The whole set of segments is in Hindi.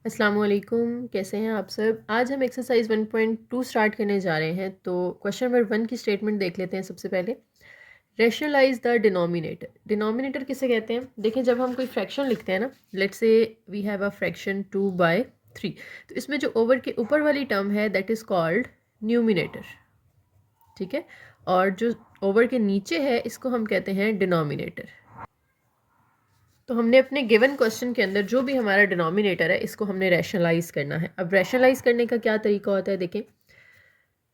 अस्सलाम वालेकुम, कैसे हैं आप सब। आज हम एक्सरसाइज 1.2 स्टार्ट करने जा रहे हैं। तो क्वेश्चन नंबर 1 की स्टेटमेंट देख लेते हैं। सबसे पहले रैशनलाइज द डिनोमिनेटर। डिनोमिनेटर किसे कहते हैं? देखें, जब हम कोई फ्रैक्शन लिखते हैं ना, let's say we have a fraction 2/3, तो इसमें जो ओवर के ऊपर वाली टर्म है दैट इज़ कॉल्ड न्यूमिनेटर, ठीक है। और जो ओवर के नीचे है इसको हम कहते हैं डिनोमिनेटर। तो हमने अपने गिवन क्वेश्चन के अंदर जो भी हमारा डिनोमिनेटर है इसको हमने रैशनलाइज करना है। अब रैशनलाइज करने का क्या तरीका होता है, देखें।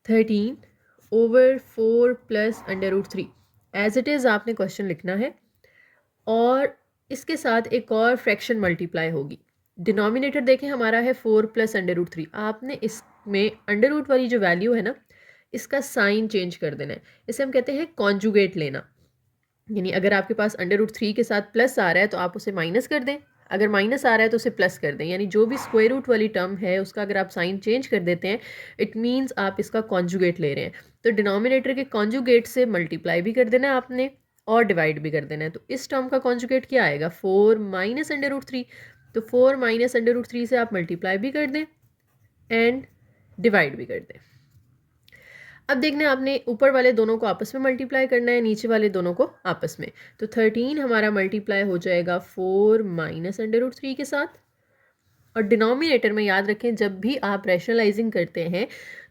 13/4 प्लस √3 एज इट इज़ आपने क्वेश्चन लिखना है और इसके साथ एक और फ्रैक्शन मल्टीप्लाई होगी। डिनोमिनेटर देखें हमारा है 4 प्लस √3। आपने इसमें अंडर रूट वाली जो वैल्यू है ना, इसका साइन चेंज कर देना है। इसे हम कहते हैं कॉन्जुगेट लेना। यानी अगर आपके पास √3 के साथ प्लस आ रहा है तो आप उसे माइनस कर दें, अगर माइनस आ रहा है तो उसे प्लस कर दें। यानी जो भी स्क्वायर रूट वाली टर्म है उसका अगर आप साइन चेंज कर देते हैं, इट मीन्स आप इसका कॉन्जुगेट ले रहे हैं। तो डिनोमिनेटर के कॉन्जुगेट से मल्टीप्लाई भी कर देना है आपने और डिवाइड भी कर देना है। तो इस टर्म का कॉन्जुगेट क्या आएगा? 4 माइनस √3। तो 4 माइनस √3 से आप मल्टीप्लाई भी कर दें एंड डिवाइड भी कर दें। अब देखना है आपने ऊपर वाले दोनों को आपस में मल्टीप्लाई करना है, नीचे वाले दोनों को आपस में। तो 13 हमारा मल्टीप्लाई हो जाएगा 4 माइनस √3 के साथ। और डिनोमिनेटर में याद रखें, जब भी आप रैशनलाइजिंग करते हैं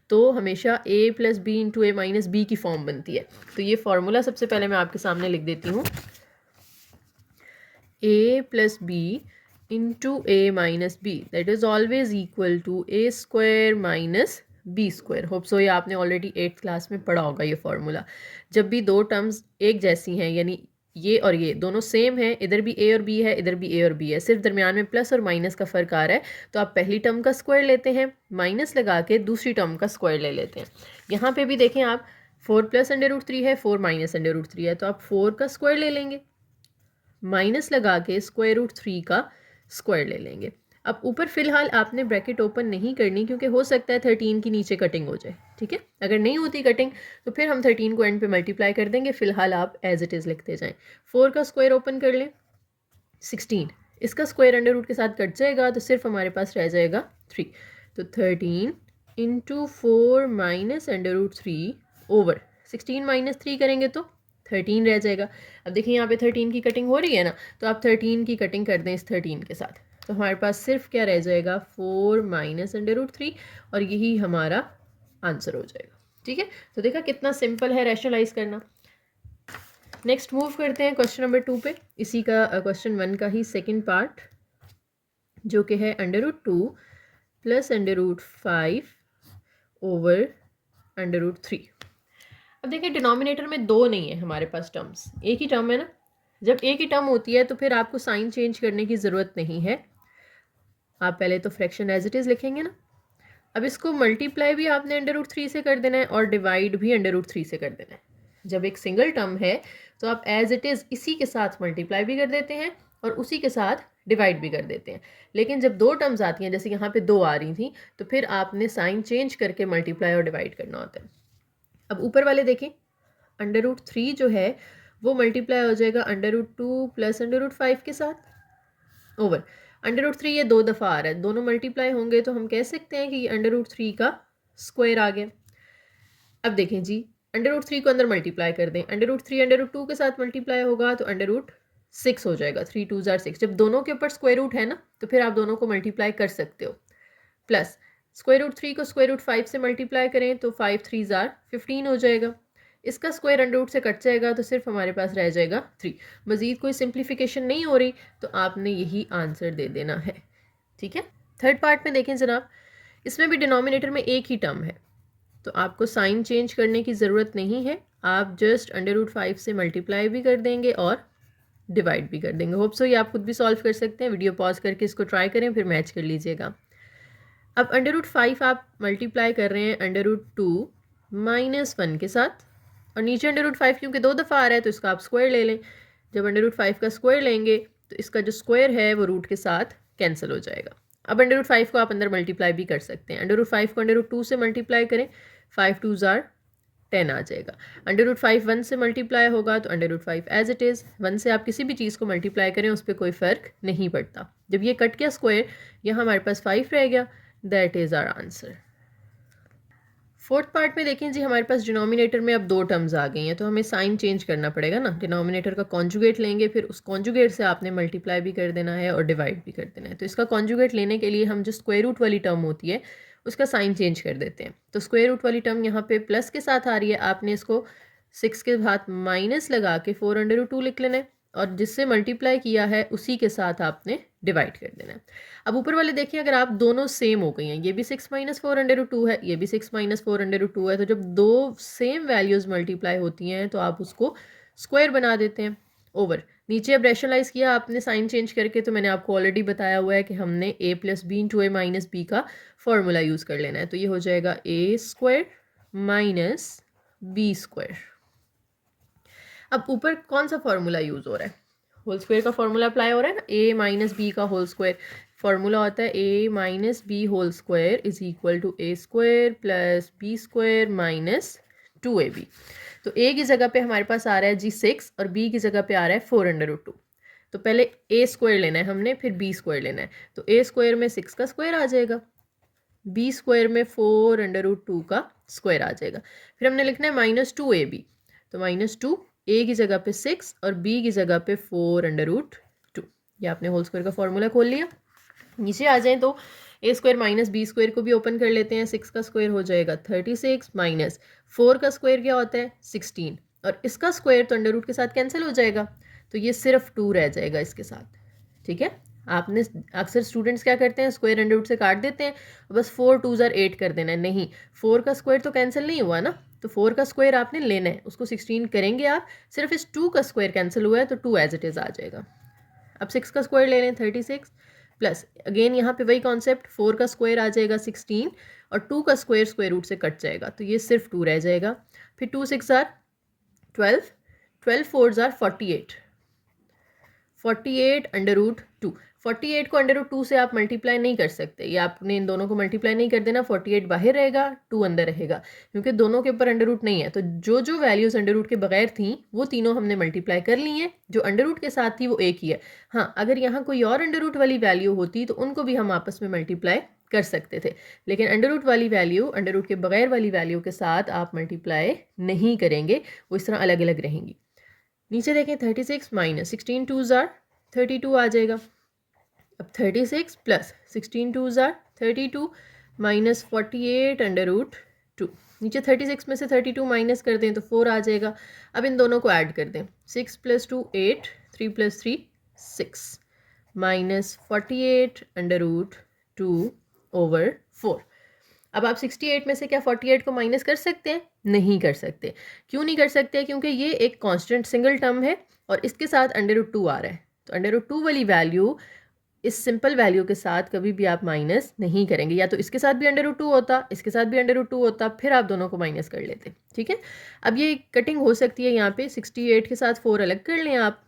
तो हमेशा a + b × a - b की फॉर्म बनती है। तो ये फॉर्मूला सबसे पहले मैं आपके सामने लिख देती हूँ। a + b × a - b that is always equal to a² - b²। Hope so ये आपने ऑलरेडी 8th क्लास में पढ़ा होगा ये फॉर्मूला। जब भी दो टर्म्स एक जैसी हैं, यानी ये और ये दोनों सेम हैं, इधर भी a और b है, इधर भी a और b है, सिर्फ दरमियान में प्लस और माइनस का फ़र्क आ रहा है, तो आप पहली टर्म का स्क्वायर लेते हैं, माइनस लगा के दूसरी टर्म का स्क्वायर ले लेते हैं। यहाँ पे भी देखें आप, 4 प्लस √3 है, 4 माइनस √3 है, तो आप 4 का स्क्वायर ले लेंगे, माइनस लगा के √3 का स्क्वायर ले लेंगे। अब ऊपर फिलहाल आपने ब्रैकेट ओपन नहीं करनी, क्योंकि हो सकता है 13 की नीचे कटिंग हो जाए, ठीक है। अगर नहीं होती कटिंग तो फिर हम 13 को एंड पे मल्टीप्लाई कर देंगे। फिलहाल आप एज इट इज़ लिखते जाएं। 4 का स्क्वायर ओपन कर लें, 16। इसका स्क्वायर अंडर रूट के साथ कट जाएगा तो सिर्फ हमारे पास रह जाएगा 3। तो 13 × 4 माइनस √3 ओवर 16 - 3 करेंगे तो 13 रह जाएगा। अब देखिए यहाँ पे 13 की कटिंग हो रही है ना, तो आप 13 की कटिंग कर दें इस 13 के साथ, तो हमारे पास सिर्फ क्या रह जाएगा? 4 माइनस √3, और यही हमारा आंसर हो जाएगा, ठीक है। तो देखा कितना सिंपल है रैशनलाइज करना। नेक्स्ट मूव करते हैं क्वेश्चन नंबर 2 पे। इसी का क्वेश्चन 1 का ही सेकंड पार्ट, जो कि है √2 प्लस √5 ओवर √3। अब देखिए डिनोमिनेटर में दो नहीं है हमारे पास टर्म्स, एक ही टर्म है ना। जब एक ही टर्म होती है तो फिर आपको साइन चेंज करने की ज़रूरत नहीं है। आप पहले तो फ्रैक्शन एज इट इज़ लिखेंगे ना। अब इसको मल्टीप्लाई भी आपने √3 से कर देना है और डिवाइड भी √3 से कर देना है। जब एक सिंगल टर्म है तो आप एज इट इज़ इसी के साथ मल्टीप्लाई भी कर देते हैं और उसी के साथ डिवाइड भी कर देते हैं। लेकिन जब दो टर्म्स आती हैं, जैसे यहाँ पे दो आ रही थी, तो फिर आपने साइन चेंज करके मल्टीप्लाई और डिवाइड करना होता है। अब ऊपर वाले देखें, √3 जो है वो मल्टीप्लाई हो जाएगा √2 प्लस √5 के साथ ओवर √3। ये दो दफ़ा आ रहा है, दोनों मल्टीप्लाई होंगे तो हम कह सकते हैं कि ये √3 का स्क्वायर आ गया। अब देखें जी, √3 को अंदर मल्टीप्लाई कर दें, √3 √2 के साथ मल्टीप्लाई होगा तो √6 हो जाएगा। 3 2 ज़ार 6। जब दोनों के ऊपर स्क्वायर रूट है ना, तो फिर आप दोनों को मल्टीप्लाई कर सकते हो। प्लस √3 को √5 से मल्टीप्लाई करें तो 5 3 ज़ार 15 हो जाएगा। इसका स्क्वायर अंडर रूट से कट जाएगा तो सिर्फ हमारे पास रह जाएगा 3। मज़ीद कोई सिंप्लीफिकेशन नहीं हो रही, तो आपने यही आंसर दे देना है, ठीक है। थर्ड पार्ट में देखें जनाब, इसमें भी डिनोमिनेटर में एक ही टर्म है, तो आपको साइन चेंज करने की ज़रूरत नहीं है। आप जस्ट √5 से मल्टीप्लाई भी कर देंगे और डिवाइड भी कर देंगे। होप सो ये आप खुद भी सॉल्व कर सकते हैं। वीडियो पॉज करके इसको ट्राई करें, फिर मैच कर लीजिएगा। अब √5 आप मल्टीप्लाई कर रहे हैं √2 - 1 के साथ, और नीचे √5 क्योंकि दो दफ़ा आ रहा है तो इसका आप स्क्वायर ले लें। जब √5 का स्क्वायर लेंगे तो इसका जो स्क्वायर है वो रूट के साथ कैंसिल हो जाएगा। अब √5 को आप अंदर मल्टीप्लाई भी कर सकते हैं। √5 को √2 से मल्टीप्लाई करें, 5 2 ज़ार 10 आ जाएगा। √5 1 से मल्टीप्लाई होगा तो √5 एज इट इज़। 1 से आप किसी भी चीज़ को मल्टीप्लाई करें उस पर कोई फ़र्क नहीं पड़ता। जब ये कट गया स्क्वायर, यहाँ हमारे पास 5 रह गया। That is our answer. Fourth part में देखें जी, हमारे पास डिनोमिनेटर में अब 2 टर्म्स आ गई हैं, तो हमें साइन चेंज करना पड़ेगा ना। डिनोमिनेटर का कॉन्जुगेट लेंगे, फिर उस कॉन्जुगेट से आपने मल्टीप्लाई भी कर देना है और डिवाइड भी कर देना है। तो इसका कॉन्जुगेट लेने के लिए हम जो स्क्वायर रूट वाली टर्म होती है उसका साइन चेंज कर देते हैं। तो स्क्वायर रूट वाली टर्म यहाँ पे प्लस के साथ आ रही है, आपने इसको 6 के साथ माइनस लगा के 4/2 लिख लेना है, और जिससे मल्टीप्लाई किया है उसी के साथ आपने डिवाइड कर देना है। अब ऊपर वाले देखिए, अगर आप दोनों सेम हो गई हैं, ये भी 6 - 4/2 है, ये भी 6 - 4/2 है, तो जब दो सेम वैल्यूज़ मल्टीप्लाई होती हैं तो आप उसको स्क्वायर बना देते हैं। ओवर नीचे अब रैशनलाइज किया आपने साइन चेंज करके, तो मैंने आपको ऑलरेडी बताया हुआ है कि हमने a + b × a - b का फॉर्मूला यूज़ कर लेना है। तो ये हो जाएगा a² - b²। अब ऊपर कौन सा फॉर्मूला यूज़ हो रहा है? होल स्क्वायर का फॉर्मूला अप्लाई हो रहा है ना, a - b का होल स्क्वायर। फॉर्मूला होता है a - b whole square is equal to a² + b² - 2ab। तो a की जगह पे हमारे पास आ रहा है जी 6 और b की जगह पे आ रहा है 4/2। तो पहले a² लेना है हमने, फिर b² लेना है। तो a² में 6 का स्क्वायर आ जाएगा, b² में 4/2 का स्क्वायर आ जाएगा। फिर हमने लिखना है -2ab। तो -2 a की जगह पे 6 और b की जगह पे 4/2। ये आपने होल स्क्वायर का फॉर्मूला खोल लिया। नीचे आ जाएं तो a² - b² को भी ओपन कर लेते हैं। 6 का स्क्वायर हो जाएगा 36 माइनस 4 का स्क्वायर क्या होता है 16, और इसका स्क्वायर तो अंडर रूट के साथ कैंसिल हो जाएगा, तो ये सिर्फ 2 रह जाएगा इसके साथ। ठीक है, आपने अक्सर स्टूडेंट्स क्या करते हैं, स्क्वायर अंडर रूट से काट देते हैं, बस 4 2 8 कर देना है। नहीं, 4 का स्क्वायर तो कैंसिल नहीं हुआ ना, तो 4 का स्क्वायर आपने लेना है, उसको 16 करेंगे आप, सिर्फ इस 2 का स्क्वायर कैंसिल हुआ है तो 2 एज इट इज़ आ जाएगा। अब 6 का स्क्वायर ले लें 36 प्लस अगेन यहाँ पे वही कॉन्सेप्ट, 4 का स्क्वायर आ जाएगा 16 और 2 का स्क्वायर स्क्वायर रूट से कट जाएगा, तो ये सिर्फ 2 रह जाएगा। फिर 2 6 आर 12, 12 4 आर 48, 48/2। 48 को √2 से आप मल्टीप्लाई नहीं कर सकते, ये आपने इन दोनों को मल्टीप्लाई नहीं कर देना। 48 बाहर रहेगा, 2 अंदर रहेगा, क्योंकि दोनों के ऊपर अंडर रूट नहीं है। तो जो जो वैल्यूज़ अंडर रूट के बगैर थी वो तीनों हमने मल्टीप्लाई कर ली हैं, जो अंडर रूट के साथ थी वो एक ही है। हाँ, अगर यहाँ कोई और अंडर रूट वाली वैल्यू होती तो उनको भी हम आपस में मल्टीप्लाई कर सकते थे, लेकिन अंडर रूट वाली वैल्यू अंडर रूट के बगैर वाली वैल्यू के साथ आप मल्टीप्लाई नहीं करेंगे, वो इस तरह अलग अलग रहेंगी। नीचे देखें 36 माइनस 16 2 आर 32 आ जाएगा। अब 36 प्लस 16 2 आर 32 माइनस 48/2। नीचे 36 में से 32 माइनस कर दें तो 4 आ जाएगा। अब इन दोनों को ऐड कर दें, 6 + 2 8, 3 + 3 6 माइनस 48/2/4। अब आप 68 में से क्या 48 को माइनस कर सकते हैं? नहीं कर सकते। क्यों नहीं कर सकते? क्योंकि ये एक कांस्टेंट सिंगल टर्म है और इसके साथ √2 आ रहा है, तो √2 वाली वैल्यू इस सिंपल वैल्यू के साथ कभी भी आप माइनस नहीं करेंगे। या तो इसके साथ भी √2 होता, इसके साथ भी √2 होता, फिर आप दोनों को माइनस कर लेते। ठीक है, अब ये कटिंग हो सकती है। यहाँ पे 68 के साथ 4 अलग कर लें आप,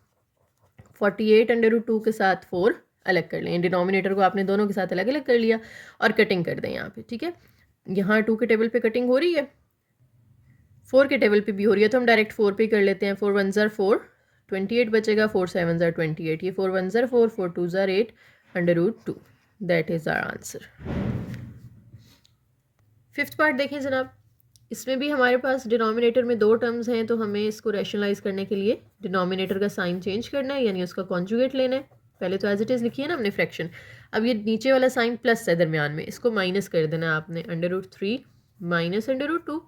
48/2 के साथ 4 अलग कर लें। डिनोमिनेटर को आपने दोनों के साथ अलग अलग कर लिया और कटिंग कर दें यहाँ पे। ठीक है, यहाँ 2 के टेबल पे कटिंग हो रही है, 4 के टेबल पे भी हो रही है, तो हम डायरेक्ट 4 पे कर लेते हैं। 4 1 ज़र 4, 28 बचेगा, 4 7 ज़र 28, ये 4 1 ज़र 4, 4 2 ज़र 8 √2। That is our answer. Fifth part देखें जनाब, इसमें भी हमारे पास डिनोमिनेटर में 2 टर्म्स हैं, तो हमें इसको रैशनलाइज करने के लिए डिनोमिनेटर का साइन चेंज करना है, यानी उसका कॉन्जुगेट लेना है। पहले तो एज इट इज़ लिखी है ना हमने फ्रैक्शन। अब ये नीचे वाला साइन प्लस है दरमियान में, इसको माइनस कर देना आपने। √3 माइनस √2,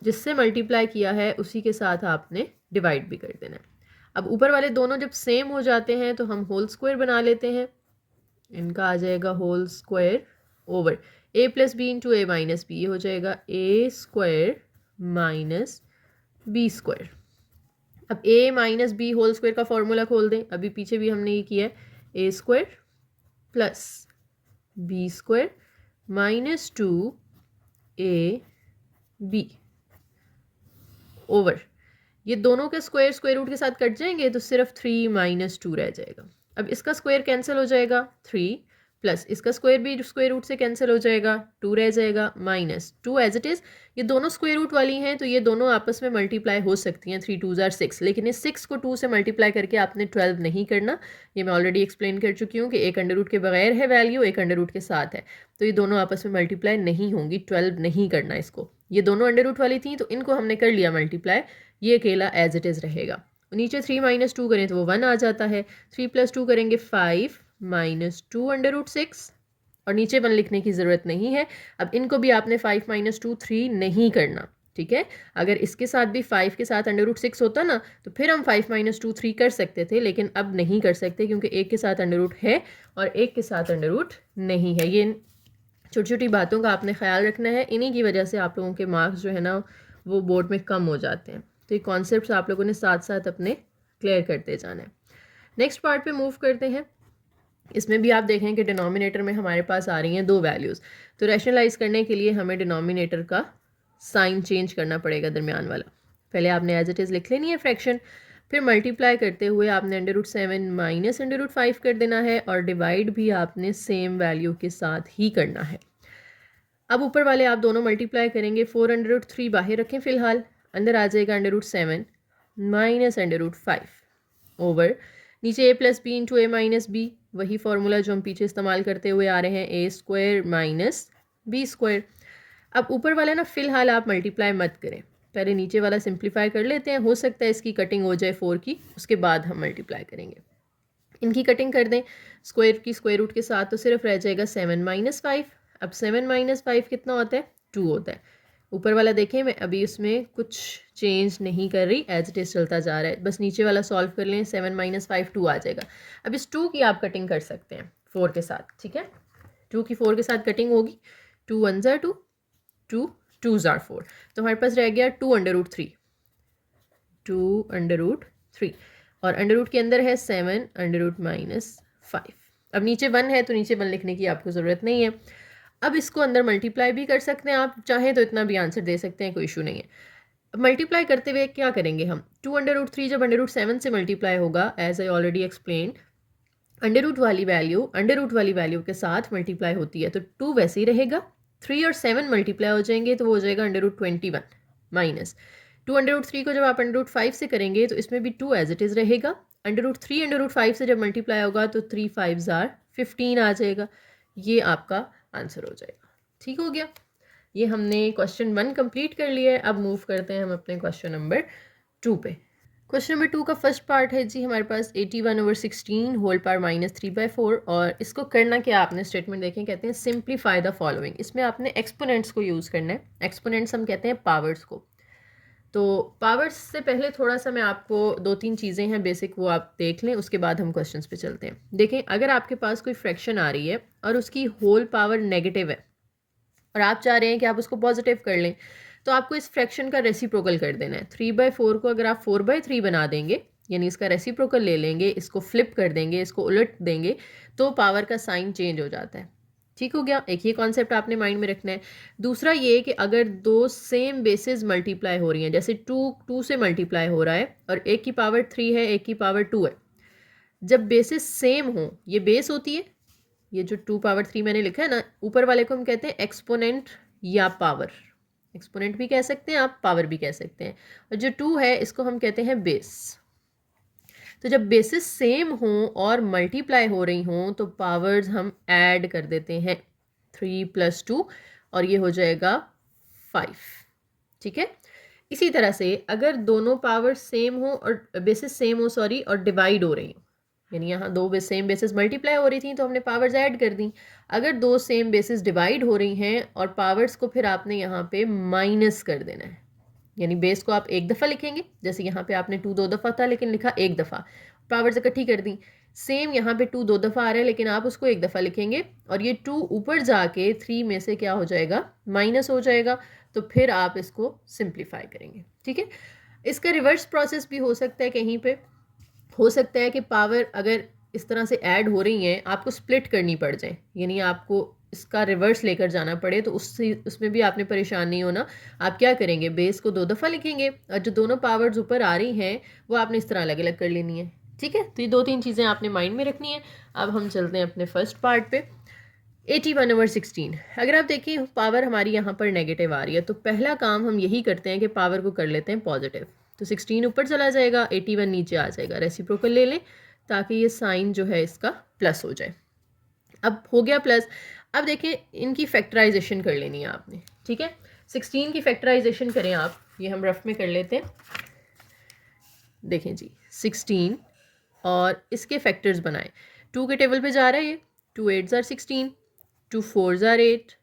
जिससे मल्टीप्लाई किया है उसी के साथ आपने डिवाइड भी कर देना है। अब ऊपर वाले दोनों जब सेम हो जाते हैं तो हम होल स्क्वायर बना लेते हैं, इनका आ जाएगा whole square over a + b × a - b, ये हो जाएगा a² - b²। अब a - b होल स्क्वायर का फॉर्मूला खोल दें, अभी पीछे भी हमने ये किया है, a² + b² - 2ab ओवर, ये दोनों के स्क्वायर स्क्वायर रूट के साथ कट जाएंगे तो सिर्फ 3 - 2 रह जाएगा। अब इसका स्क्वायर कैंसिल हो जाएगा, 3 प्लस इसका स्क्वायर भी स्क्वायर रूट से कैंसिल हो जाएगा, 2 रह जाएगा, माइनस 2 एज इट इज़। ये दोनों स्क्वायर रूट वाली हैं तो ये दोनों आपस में मल्टीप्लाई हो सकती हैं, 3 2s are 6, लेकिन इस 6 को 2 से मल्टीप्लाई करके आपने 12 नहीं करना। ये मैं ऑलरेडी एक्सप्लेन कर चुकी हूँ कि एक अंडर रूट के बगैर है वैल्यू, एक अंडर रूट के साथ है, तो ये दोनों आपस में मल्टीप्लाई नहीं होंगी, 12 नहीं करना इसको। ये दोनों अंडर रूट वाली थी तो इनको हमने कर लिया मल्टीप्लाई, ये अकेला एज इट इज़ रहेगा। नीचे 3 - 2 करें तो वो 1 आ जाता है, 3 + 2 करेंगे 5 - 2 अंडर रूट 6, और नीचे 1 लिखने की ज़रूरत नहीं है। अब इनको भी आपने 5 - 2 3 नहीं करना, ठीक है। अगर इसके साथ भी 5 के साथ अंडर रूट 6 होता ना तो फिर हम 5 - 2 3 कर सकते थे, लेकिन अब नहीं कर सकते क्योंकि एक के साथ अंडर रूट है और एक के साथ अंडर रूट नहीं है। ये छोटी छोटी बातों का आपने ख्याल रखना है, इन्हीं की वजह से आप लोगों के मार्क्स जो है ना वो बोर्ड में कम हो जाते हैं। तो ये कॉन्सेप्ट्स आप लोगों ने साथ साथ अपने क्लियर करते जाना है। नेक्स्ट पार्ट पे मूव करते हैं। इसमें भी आप देखें कि डिनोमिनेटर में हमारे पास आ रही हैं 2 वैल्यूज़, तो रैशनलाइज करने के लिए हमें डिनोमिनेटर का साइन चेंज करना पड़ेगा, दरमियान वाला। पहले आपने एज इट इज़ लिख लेनी है फ्रैक्शन, फिर मल्टीप्लाई करते हुए आपने under root 7 minus under root 5 कर देना है, और डिवाइड भी आपने सेम वैल्यू के साथ ही करना है। अब ऊपर वाले आप दोनों मल्टीप्लाई करेंगे, 4 अंडर रूट 3 बाहर रखें फ़िलहाल, अंदर आ जाएगा under root 7 minus under root 5 over नीचे a+b इंटू a - b, वही फार्मूला जो हम पीछे इस्तेमाल करते हुए आ रहे हैं, a² माइनस b²। अब ऊपर वाला ना फ़िलहाल आप मल्टीप्लाई मत करें, पहले नीचे वाला सिंप्लीफाई कर लेते हैं, हो सकता है इसकी कटिंग हो जाए 4 की, उसके बाद हम मल्टीप्लाई करेंगे। इनकी कटिंग कर दें स्क्वायर की स्क्वायर रूट के साथ, तो सिर्फ रह जाएगा 7 - 5। अब 7 - 5 कितना होता है, 2 होता है। ऊपर वाला देखें, मैं अभी उसमें कुछ चेंज नहीं कर रही, एज इट इज़ चलता जा रहा है, बस नीचे वाला सॉल्व कर लें, 7 - 5 2 आ जाएगा। अब इस 2 की आप कटिंग कर सकते हैं 4 के साथ, ठीक है। 2 की 4 के साथ कटिंग होगी, 2 1s are 2, 2 2s are 4, तो हमारे पास रह गया 2 अंडर रूट 3, 2 अंडर रूट 3, और अंडर रूट के अंदर है 7 अंडर रूट -5। अब नीचे 1 है तो नीचे 1 लिखने की आपको ज़रूरत नहीं है। अब इसको अंदर मल्टीप्लाई भी कर सकते हैं, आप चाहें तो इतना भी आंसर दे सकते हैं, कोई इशू नहीं है। अब मल्टीप्लाई करते हुए क्या करेंगे हम, 2 अंडर रूट 3 जब अंडर रूट 7 से मल्टीप्लाई होगा, as I already explain, under root वाली वैल्यू के साथ मल्टीप्लाई होती है, तो 2 वैसे ही रहेगा, 3 और 7 मल्टीप्लाई हो जाएंगे तो वो हो जाएगा under root 21 minus 2 under root 3 को जब आप अंडर रूट 5 से करेंगे तो इसमें भी 2 एज इट इज़ रहेगा, अंडर रूट 3 अंडर रूट 5 से जब मल्टीप्लाई होगा तो 3 5s are 15 आ जाएगा, ये आपका आंसर हो जाएगा। ठीक हो गया, ये हमने क्वेश्चन 1 कंप्लीट कर लिया है। अब मूव करते हैं हम अपने क्वेश्चन नंबर 2 पे। क्वेश्चन नंबर 2 का फर्स्ट पार्ट है जी हमारे पास 81/16 होल पावर -3/4, और इसको करना क्या, आपने स्टेटमेंट देखें, कहते हैं सिंप्लीफाई द फॉलोइंग। इसमें आपने एक्सपोनेंट्स को यूज़ करना है, एक्सपोनेंट्स हम कहते हैं पावर्स को। तो पावर्स से पहले थोड़ा सा मैं आपको 2-3 चीज़ें हैं बेसिक, वो आप देख लें, उसके बाद हम क्वेश्चंस पे चलते हैं। देखें, अगर आपके पास कोई फ्रैक्शन आ रही है और उसकी होल पावर नेगेटिव है और आप चाह रहे हैं कि आप उसको पॉजिटिव कर लें, तो आपको इस फ्रैक्शन का रेसिप्रोकल कर देना है। 3/4 को अगर आप 4/3 बना देंगे, यानी इसका रेसिप्रोकल ले लेंगे, इसको फ्लिप कर देंगे, इसको उलट देंगे, तो पावर का साइन चेंज हो जाता है। ठीक हो गया, एक ये कॉन्सेप्ट आपने माइंड में रखना है। दूसरा ये कि अगर दो सेम बेसिस मल्टीप्लाई हो रही हैं, जैसे 2 से मल्टीप्लाई हो रहा है और एक की पावर 3 है, एक की पावर 2 है, जब बेसिस सेम हो, ये बेस होती है, ये जो 2 पावर 3 मैंने लिखा है ना, ऊपर वाले को हम कहते हैं एक्सपोनेंट या पावर। एक्सपोनेंट भी कह सकते हैं आप, पावर भी कह सकते हैं, और जो 2 है इसको हम कहते हैं बेस। तो जब बेसिस सेम हों और मल्टीप्लाई हो रही हों तो पावर्स हम ऐड कर देते हैं, 3 + 2, और ये हो जाएगा 5। ठीक है, इसी तरह से अगर दोनों पावर सेम हो और बेसिस सेम हो, सॉरी, और डिवाइड हो रही हो, यानी यहाँ दो सेम बेसिस मल्टीप्लाई हो रही थी तो हमने पावर्स ऐड कर दी। अगर दो सेम बेसिस डिवाइड हो रही हैं और पावर्स को फिर आपने यहाँ पे माइनस कर देना है, यानी बेस को आप एक दफ़ा लिखेंगे, जैसे यहाँ पे आपने 2 2 दफ़ा था लेकिन लिखा एक दफ़ा, पावर्स इकट्ठी कर दी। सेम यहाँ पे 2 2 दफ़ा आ रहा है लेकिन आप उसको एक दफ़ा लिखेंगे, और ये 2 ऊपर जाके 3 में से क्या हो जाएगा, माइनस हो जाएगा, तो फिर आप इसको सिंप्लीफाई करेंगे। ठीक है, इसका रिवर्स प्रोसेस भी हो सकता है, कहीं पे हो सकता है कि पावर अगर इस तरह से ऐड हो रही हैं, आपको स्प्लिट करनी पड़ जाए, यानी आपको इसका रिवर्स लेकर जाना पड़े, तो उसमें भी आपने परेशान नहीं होना। आप क्या करेंगे, बेस को 2 दफ़ा लिखेंगे और जो दोनों पावर्स ऊपर आ रही हैं वो आपने इस तरह अलग अलग कर लेनी है। ठीक है, तो ये 2-3 चीज़ें आपने माइंड में रखनी है। अब हम चलते हैं अपने फर्स्ट पार्ट पे। 81/16। अगर आप देखें पावर हमारी यहाँ पर नेगेटिव आ रही है, तो पहला काम हम यही करते हैं कि पावर को कर लेते हैं पॉजिटिव। तो 16 ऊपर चला जाएगा, 81 नीचे आ जाएगा। रेसिप्रोकल ले लें ताकि ये साइन जो है इसका प्लस हो जाए। अब हो गया प्लस। अब देखें इनकी फैक्टराइजेशन कर लेनी है आपने, ठीक है। 16 की फैक्टराइजेशन करें आप, ये हम रफ में कर लेते हैं। देखें जी 16 और इसके फैक्टर्स बनाएं। 2 के टेबल पे जा रहा है ये, 2 8s are 16, 2 4s are 8,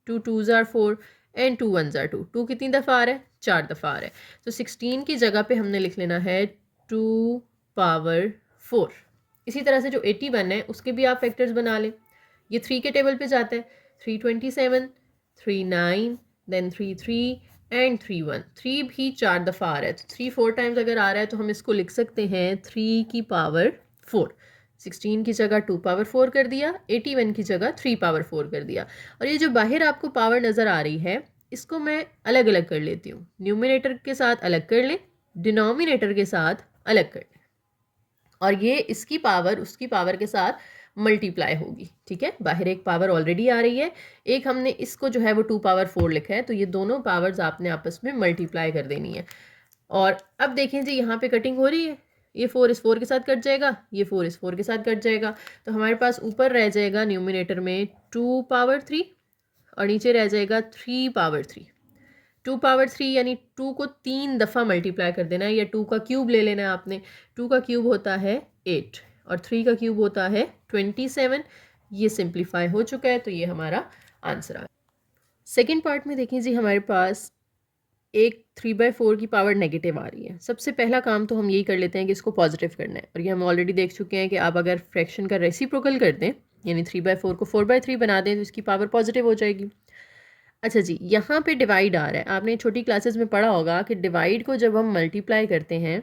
2 2s are 4 and 2 1s are 2। 2 कितनी दफ़ा आ रहा है? 4 दफ़ा आ रहा है। तो 16 की जगह पे हमने लिख लेना है 2 पावर 4। इसी तरह से जो 81 है उसके भी आप फैक्टर्स बना लें। ये 3 के टेबल पे जाता है, 327, 3 9, देन 3 3 एंड 3 1। 3 भी 4 दफ़ा आ रहा है, तो 3 4 टाइम्स अगर आ रहा है तो हम इसको लिख सकते हैं 3 की पावर 4। 16 की जगह 2 पावर 4 कर दिया, 81 की जगह 3 पावर 4 कर दिया। और ये जो बाहर आपको पावर नज़र आ रही है इसको मैं अलग अलग कर लेती हूँ। न्यूमिनेटर के साथ अलग कर लें, डिनोमिनेटर के साथ अलग कर लें, और ये इसकी पावर उसकी पावर के साथ मल्टीप्लाई होगी, ठीक है। बाहर एक पावर ऑलरेडी आ रही है, एक हमने इसको जो है वो 2 पावर 4 लिखा है, तो ये दोनों पावर्स आपने आपस में मल्टीप्लाई कर देनी है। और अब देखें जी यहाँ पे कटिंग हो रही है, ये 4 इस 4 के साथ कट जाएगा, ये 4 इस 4 के साथ कट जाएगा। तो हमारे पास ऊपर रह जाएगा न्यूमिनेटर में 2 पावर 3 और नीचे रह जाएगा 3 पावर 3। 2 पावर 3 यानी 2 को 3 दफ़ा मल्टीप्लाई कर देना है, या 2 का क्यूब ले लेना है आपने। 2 का क्यूब होता है 8 और 3 का क्यूब होता है 27। ये सिंप्लीफाई हो चुका है, तो ये हमारा आंसर आ। सेकेंड पार्ट में देखें जी, हमारे पास एक 3/4 की पावर नेगेटिव आ रही है। सबसे पहला काम तो हम यही कर लेते हैं कि इसको पॉजिटिव करना है, और ये हम ऑलरेडी देख चुके हैं कि आप अगर फ्रैक्शन का रेसिप्रोकल कर दें, यानी 3/4 को 4/3 बना दें, तो इसकी पावर पॉजिटिव हो जाएगी। अच्छा जी, यहाँ पे डिवाइड आ रहा है, आपने छोटी क्लासेस में पढ़ा होगा कि डिवाइड को जब हम मल्टीप्लाई करते हैं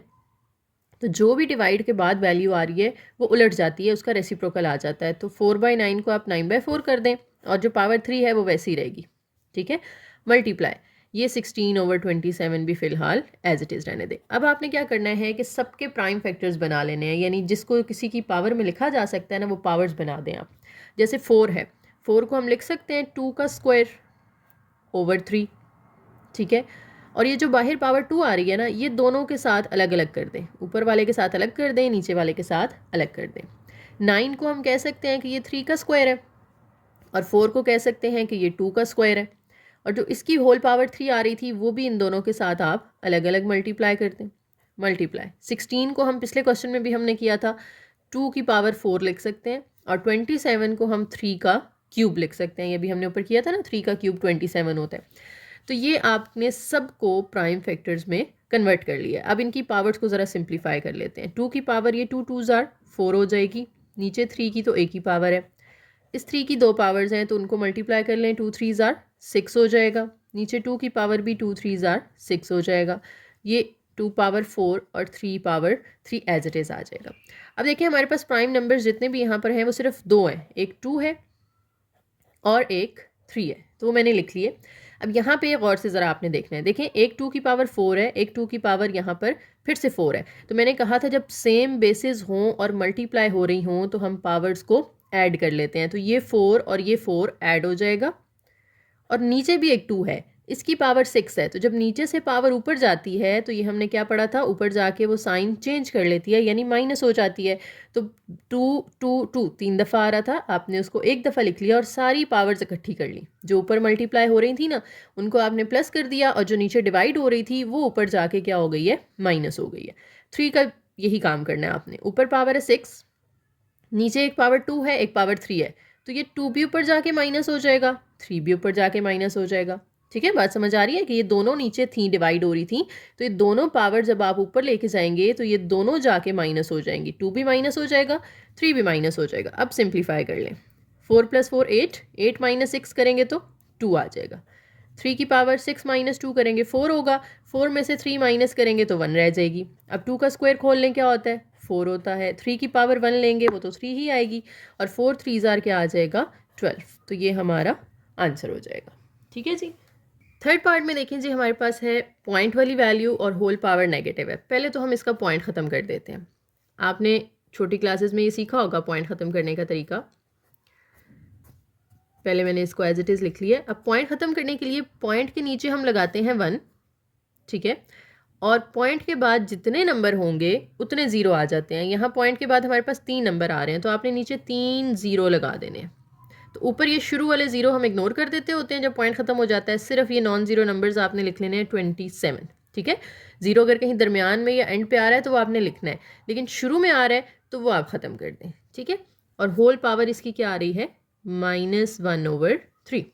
तो जो भी डिवाइड के बाद वैल्यू आ रही है वो उलट जाती है, उसका रेसिप्रोकल आ जाता है। तो 4/9 को आप 9/4 कर दें और जो पावर 3 है वो वैसी रहेगी, ठीक है। मल्टीप्लाई, ये 16/27 भी फ़िलहाल एज इट इज़ रहने दें। अब आपने क्या करना है कि सबके प्राइम फैक्टर्स बना लेने हैं, यानी जिसको किसी की पावर में लिखा जा सकता है ना, वो पावर्स बना दें आप। जैसे 4 है, 4 को हम लिख सकते हैं 2 का स्क्वायर ओवर 3, ठीक है। और ये जो बाहर पावर 2 आ रही है ना, ये दोनों के साथ अलग अलग कर दें, ऊपर वाले के साथ अलग कर दें, नीचे वाले के साथ अलग कर दें। 9 को हम कह सकते हैं कि ये 3 का स्क्वायर है, और 4 को कह सकते हैं कि ये 2 का स्क्वायर है। और जो इसकी होल पावर 3 आ रही थी वो भी इन दोनों के साथ आप अलग अलग मल्टीप्लाई कर दें। मल्टीप्लाई 16 को हम पिछले क्वेश्चन में भी हमने किया था, 2 की पावर 4 लिख सकते हैं, और 27 को हम 3 का क्यूब लिख सकते हैं। ये भी हमने ऊपर किया था ना, 3 का क्यूब 27 होता है। तो ये आपने सबको प्राइम फैक्टर्स में कन्वर्ट कर लिया। अब इनकी पावर्स को ज़रा सिंप्लीफाई कर लेते हैं। 2 की पावर ये 2 2s are 4 हो जाएगी, नीचे 3 की तो एक ही पावर है, इस 3 की 2 पावर्स हैं तो उनको मल्टीप्लाई कर लें, 2 3s are 6 हो जाएगा, नीचे 2 की पावर भी 2 3s are 6 हो जाएगा। ये 2 पावर 4 और 3 पावर 3 एज इट इज़ आ जाएगा। अब देखिए हमारे पास प्राइम नंबर्स जितने भी यहाँ पर हैं वो सिर्फ 2 हैं, एक 2 है और एक 3 है, तो वो मैंने लिख लिए। अब यहाँ पे गौर से ज़रा आपने देखना है, देखें एक 2 की पावर 4 है, एक 2 की पावर यहाँ पर फिर से 4 है। तो मैंने कहा था जब सेम बेसिस हों और मल्टीप्लाई हो रही हों तो हम पावर्स को ऐड कर लेते हैं। तो ये 4 और ये 4 ऐड हो जाएगा, और नीचे भी एक 2 है, इसकी पावर 6 है। तो जब नीचे से पावर ऊपर जाती है तो ये हमने क्या पढ़ा था, ऊपर जाके वो साइन चेंज कर लेती है, यानी माइनस हो जाती है। तो 2 2 2 3 दफ़ा आ रहा था, आपने उसको एक दफ़ा लिख लिया और सारी पावर्स इकट्ठी कर ली। जो ऊपर मल्टीप्लाई हो रही थी ना उनको आपने प्लस कर दिया, और जो नीचे डिवाइड हो रही थी वो ऊपर जाके क्या हो गई है, माइनस हो गई है। 3 का यही काम करना है आपने। ऊपर पावर है 6, नीचे एक पावर 2 है, एक पावर 3 है, तो ये 2 भी ऊपर जाके माइनस हो जाएगा, 3 भी ऊपर जाके माइनस हो जाएगा। ठीक है, बात समझ आ रही है कि ये दोनों नीचे थी, डिवाइड हो रही थी, तो ये दोनों पावर जब आप ऊपर लेके जाएंगे तो ये दोनों जाके माइनस हो जाएंगी। 2 भी माइनस हो जाएगा, 3 भी माइनस हो जाएगा। अब सिंप्लीफाई कर लें, 4 + 4 8, 8 - 6 करेंगे तो 2 आ जाएगा। 3 की पावर 6 - 2 करेंगे 4 होगा, 4 में से 3 माइनस करेंगे तो 1 रह जाएगी। अब 2 का स्क्वायर खोल लें, क्या होता है, 4 होता है। 3 की पावर 1 लेंगे वो तो 3 ही आएगी, और 4 3s are क्या आ जाएगा, 12। तो ये हमारा आंसर हो जाएगा। ठीक है जी। थर्ड पार्ट में देखें जी, हमारे पास है पॉइंट वाली वैल्यू और होल पावर नेगेटिव है। पहले तो हम इसका पॉइंट ख़त्म कर देते हैं। आपने छोटी क्लासेस में ये सीखा होगा पॉइंट ख़त्म करने का तरीका। पहले मैंने इसको एज इट इज़ लिख लिया। अब पॉइंट ख़त्म करने के लिए पॉइंट के नीचे हम लगाते हैं 1, ठीक है, और पॉइंट के बाद जितने नंबर होंगे उतने ज़ीरो आ जाते हैं। यहाँ पॉइंट के बाद हमारे पास 3 नंबर आ रहे हैं, तो आपने नीचे 3 ज़ीरो लगा देने हैं। तो ऊपर ये शुरू वाले ज़ीरो हम इग्नोर कर देते होते हैं जब पॉइंट ख़त्म हो जाता है, सिर्फ ये नॉन ज़ीरो नंबर्स आपने लिख लेने हैं 27, ठीक है। ज़ीरो अगर कहीं दरमियान में या एंड पे आ रहा है तो वो आपने लिखना है, लेकिन शुरू में आ रहा है तो वो आप ख़त्म कर दें, ठीक है। और होल पावर इसकी क्या आ रही है, -1/3।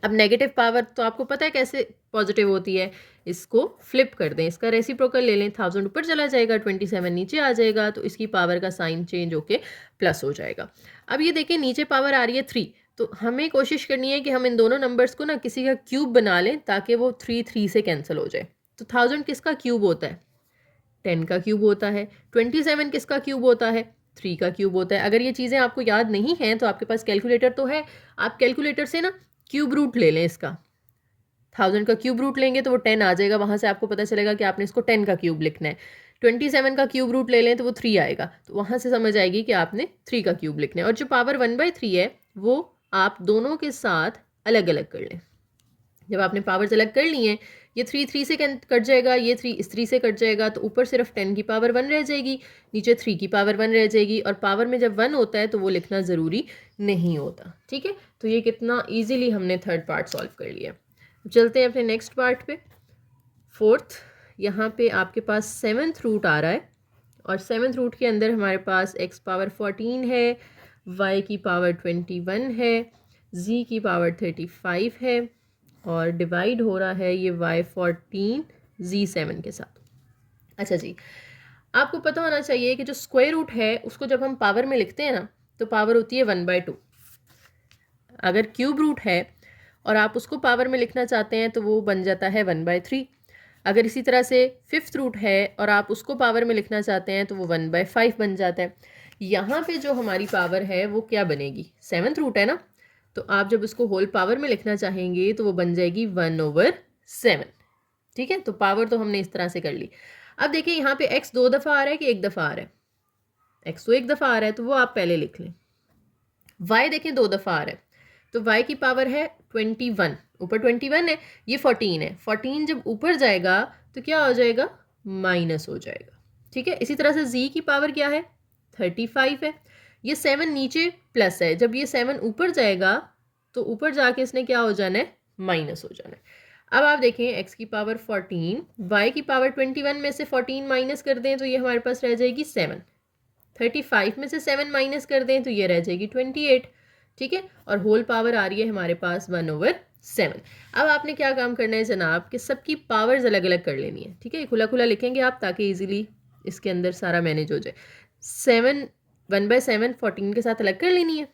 अब नेगेटिव पावर तो आपको पता है कैसे पॉजिटिव होती है, इसको फ्लिप कर दें, इसका रेसिप्रोकल ले लें, 1000 ऊपर चला जाएगा, 27 नीचे आ जाएगा, तो इसकी पावर का साइन चेंज होके प्लस हो जाएगा। अब ये देखें नीचे पावर आ रही है 3, तो हमें कोशिश करनी है कि हम इन दोनों नंबर्स को ना किसी का क्यूब बना लें ताकि वो 3 से कैंसिल हो जाए। तो 1000 किसका क्यूब होता है, 10 का क्यूब होता है। 27 किसका क्यूब होता है, 3 का क्यूब होता है। अगर ये चीज़ें आपको याद नहीं हैं तो आपके पास कैलकुलेटर तो है, आप कैलकुलेटर से ना क्यूब रूट ले लें इसका। 1000 का क्यूब रूट लेंगे तो वो 10 आ जाएगा, वहाँ से आपको पता चलेगा कि आपने इसको 10 का क्यूब लिखना है। 27 का क्यूब रूट ले लें तो वो 3 आएगा, तो वहाँ से समझ आएगी कि आपने 3 का क्यूब लिखना है। और जो पावर 1/3 है वो आप दोनों के साथ अलग अलग कर लें। जब आपने पावर्स अलग कर ली हैं, ये 3 से कट जाएगा, ये 3 इस 3 से कट जाएगा, तो ऊपर सिर्फ 10 की पावर 1 रह जाएगी, नीचे 3 की पावर 1 रह जाएगी। और पावर में जब 1 होता है तो वो लिखना ज़रूरी नहीं होता, ठीक है। तो ये कितना ईजिली हमने थर्ड पार्ट सॉल्व कर लिया। चलते हैं अपने नेक्स्ट पार्ट पे। फोर्थ, यहाँ पे आपके पास 7th रूट आ रहा है, और 7th रूट के अंदर हमारे पास x पावर 14 है, y की पावर 21 है, z की पावर 35 है, और डिवाइड हो रहा है ये y14 z7 के साथ। अच्छा जी, आपको पता होना चाहिए कि जो स्क्वायर रूट है उसको जब हम पावर में लिखते हैं ना तो पावर होती है 1/2। अगर क्यूब रूट है और आप उसको पावर में लिखना चाहते हैं तो वो बन जाता है 1/3। अगर इसी तरह से 5th रूट है और आप उसको पावर में लिखना चाहते हैं तो वो 1/5 बन जाता है। यहाँ पे जो हमारी पावर है वो क्या बनेगी, 7th रूट है ना, तो आप जब उसको होल पावर में लिखना चाहेंगे तो वो बन जाएगी 1/7, ठीक है। तो पावर तो हमने इस तरह से कर ली। अब देखिए यहाँ पे x 2 दफ़ा आ रहा है कि 1 दफ़ा आ रहा है, x तो 1 दफ़ा आ रहा है तो वो आप पहले लिख लें। y देखें 2 दफ़ा आ रहा है, तो y की पावर है 21, ऊपर 21 है, ये 14 है। 14 जब ऊपर जाएगा तो क्या हो जाएगा, माइनस हो जाएगा, ठीक है। इसी तरह से z की पावर क्या है, 35 है। ये 7 नीचे प्लस है, जब ये 7 ऊपर जाएगा तो ऊपर जाके इसने क्या हो जाना है, माइनस हो जाना है। अब आप देखें x की पावर 14, y की पावर 21 में से 14 माइनस कर दें तो ये हमारे पास रह जाएगी 7। 35 में से 7 माइनस कर दें तो ये रह जाएगी 28, ठीक है। और होल पावर आ रही है हमारे पास 1/7। अब आपने क्या काम करना है जनाब कि सबकी पावर्स अलग अलग कर लेनी है, ठीक है। खुला खुला लिखेंगे आप ताकि इजीली इसके अंदर सारा मैनेज हो जाए। 1/7 14 के साथ अलग कर लेनी है,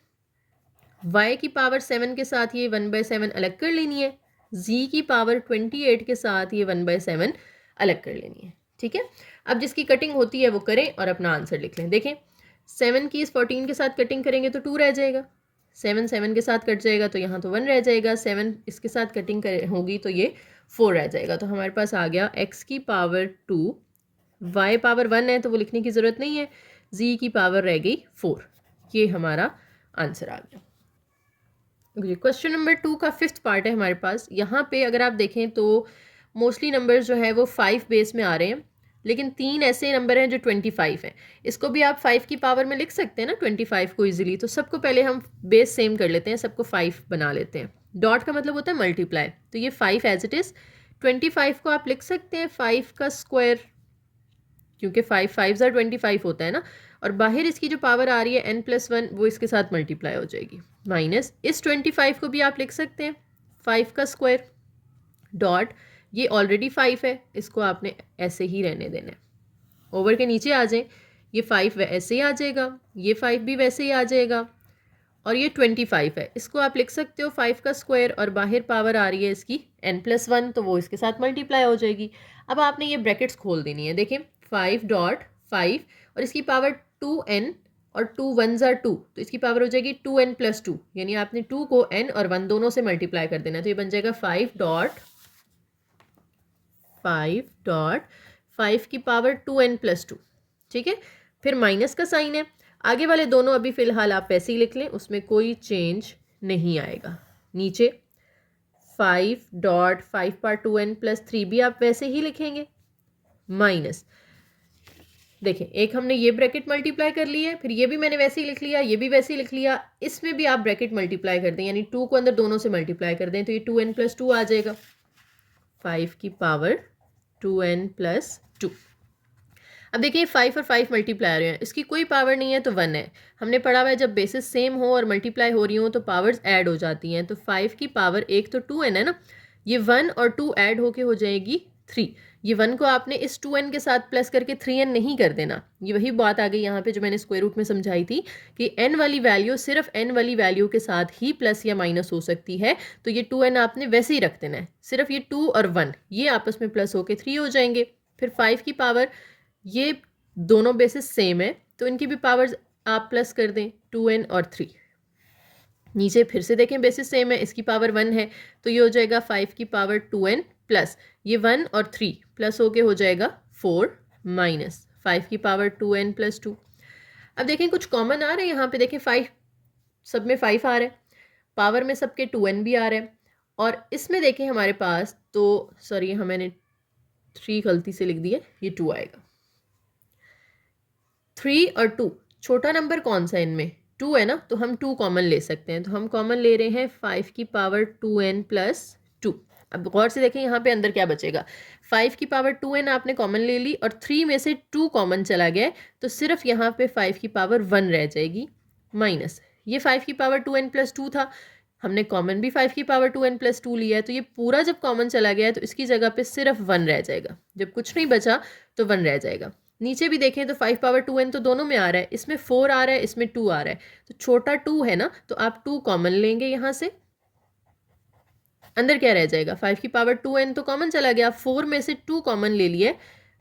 y की पावर 7 के साथ ये 1/7 अलग कर लेनी है, z की पावर 28 के साथ ये 1/7 अलग कर लेनी है, ठीक है। अब जिसकी कटिंग होती है वो करें और अपना आंसर लिख लें। देखें 7 की इस 14 के साथ कटिंग करेंगे तो 2 रह जाएगा, 7 के साथ कट जाएगा तो यहाँ तो 1 रह जाएगा, 7 इसके साथ कटिंग होगी तो ये 4 रह जाएगा। तो हमारे पास आ गया x की पावर 2, y पावर 1 है तो वो लिखने की ज़रूरत नहीं है, z की पावर रह गई 4। ये हमारा आंसर आ गया। क्वेश्चन नंबर 2 का 5th पार्ट है हमारे पास। यहाँ पे अगर आप देखें तो मोस्टली नंबर्स जो है वो 5 बेस में आ रहे हैं, लेकिन 3 ऐसे नंबर हैं जो 25 हैं। इसको भी आप 5 की पावर में लिख सकते हैं ना 25 को इजीली। तो सबको पहले हम बेस सेम कर लेते हैं, सबको 5 बना लेते हैं। डॉट का मतलब होता है मल्टीप्लाई, तो ये 5 एज इट इज़। 25 को आप लिख सकते हैं 5 का स्क्वायर, क्योंकि 5 5 25 होता है ना, और बाहर इसकी जो पावर आ रही है n+1 वो इसके साथ मल्टीप्लाई हो जाएगी। माइनस इस 25 को भी आप लिख सकते हैं 5 का स्क्वायर, डॉट ये ऑलरेडी 5 है, इसको आपने ऐसे ही रहने देना है। ओवर के नीचे आ जाए, ये 5 ऐसे ही आ जाएगा, ये 5 भी वैसे ही आ जाएगा, और ये 25 है, इसको आप लिख सकते हो 5 का स्क्वायर, और बाहर पावर आ रही है इसकी n+1 तो वो इसके साथ मल्टीप्लाई हो जाएगी। अब आपने ये ब्रैकेट्स खोल देनी है। देखें 5.5 और इसकी पावर 2n और 2 1s are 2, तो इसकी पावर हो जाएगी 2n+2, यानी आपने 2 को n और 1 दोनों से मल्टीप्लाई कर देना है, तो ये बन जाएगा 5.5 की पावर 2n+2, ठीक है। फिर माइनस का साइन है, आगे वाले दोनों अभी फ़िलहाल आप ऐसे ही लिख लें, उसमें कोई चेंज नहीं आएगा। नीचे 5 पावर 2n प्लस 3 भी आप वैसे ही लिखेंगे, माइनस, देखें एक हमने ये ब्रैकेट मल्टीप्लाई कर लिया है, फिर ये भी मैंने वैसे ही लिख लिया, ये भी वैसे ही लिख लिया, इसमें भी आप ब्रैकेट मल्टीप्लाई कर दें, यानी 2 को अंदर दोनों से मल्टीप्लाई कर दें तो ये 2n प्लस 2 आ जाएगा, 5 की पावर 2n प्लस 2। अब देखिए 5 और 5 मल्टीप्लाई हो रहे हैं, इसकी कोई पावर नहीं है तो 1 है। हमने पढ़ा हुआ है जब बेसिस सेम हो और मल्टीप्लाई हो रही हो तो पावर्स ऐड हो जाती हैं, तो 5 की पावर एक तो 2n है ना, ये 1 और 2 ऐड होके हो जाएगी 3। ये 1 को आपने इस 2n के साथ प्लस करके 3n नहीं कर देना, ये वही बात आ गई यहाँ पे जो मैंने स्क्वायर रूट में समझाई थी कि n वाली वैल्यू सिर्फ n वाली वैल्यू के साथ ही प्लस या माइनस हो सकती है, तो ये 2n आपने वैसे ही रख देना है, सिर्फ ये 2 और 1 ये आपस में प्लस होके 3 हो जाएंगे। फिर 5 की पावर, ये दोनों बेसिस सेम है तो इनकी भी पावर्स आप प्लस कर दें, 2n और 3। नीचे फिर से देखें बेसिस सेम है, इसकी पावर 1 है तो ये हो जाएगा 5 की पावर 2n प्लस ये 1 और 3 प्लस होके हो जाएगा 4 माइनस 5 की पावर 2n प्लस 2। अब देखें कुछ कॉमन आ रहा है यहाँ पे, देखें 5 सब में 5 आ रहा है, पावर में सबके 2n भी आ रहा है, और इसमें देखें हमारे पास तो सॉरी यहाँ मैंने 3 गलती से लिख दिया, ये 2 आएगा। 3 और 2 छोटा नंबर कौन सा है इनमें, 2 है ना, तो हम 2 कॉमन ले सकते हैं, तो हम कॉमन ले रहे हैं 5 की पावर 2n प्लस 2। अब गौर से देखें यहाँ पे अंदर क्या बचेगा, 5 की पावर 2n आपने कॉमन ले ली और 3 में से 2 कॉमन चला गया, तो सिर्फ यहाँ पे 5 की पावर 1 रह जाएगी, माइनस ये 5 की पावर 2n प्लस 2 था, हमने कॉमन भी 5 की पावर 2n प्लस 2 लिया है, तो ये पूरा जब कॉमन चला गया है तो इसकी जगह पे सिर्फ 1 रह जाएगा, जब कुछ नहीं बचा तो 1 रह जाएगा। नीचे भी देखें तो 5 पावर 2n तो दोनों में आ रहा है, इसमें 4 आ रहा है, इसमें 2 आ रहा है, तो छोटा 2 है ना, तो आप 2 कॉमन लेंगे यहाँ से, अंदर क्या रह जाएगा, 5 की पावर 2n तो कॉमन चला गया, 4 में से 2 कॉमन ले लिए